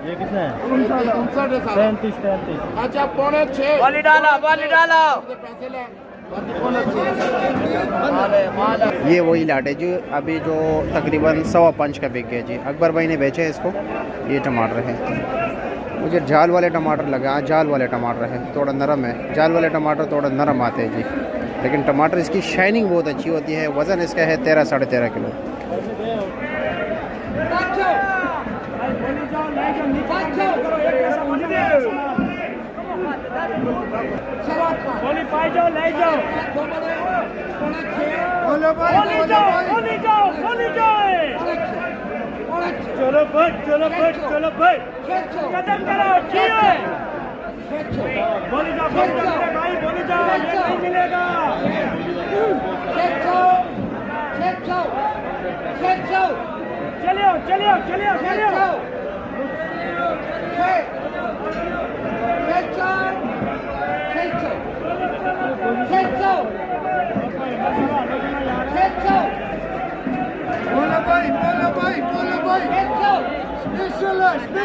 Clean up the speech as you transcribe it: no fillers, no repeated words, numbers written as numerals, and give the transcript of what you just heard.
ये कितना है? 35। अच्छा 6.5 वाली डालो पैसे ले ये वही लाट है जी अभी जो तकरीबन 1.25 का बिक गया जी। अकबर भाई ने बेचे इसको। ये टमाटर है, मुझे जाल वाले टमाटर लगे। हाँ जाल वाले टमाटर है, थोड़ा नरम है। जाल वाले टमाटर थोड़ा नरम आते हैं जी, लेकिन टमाटर इसकी शाइनिंग बहुत अच्छी होती है। वज़न इसका है 13 साढ़े 13 किलो। चलो भाई कदम करो, बोली जाओ भाई, बोली जाओ, ये नहीं मिलेगा। बोलो भाई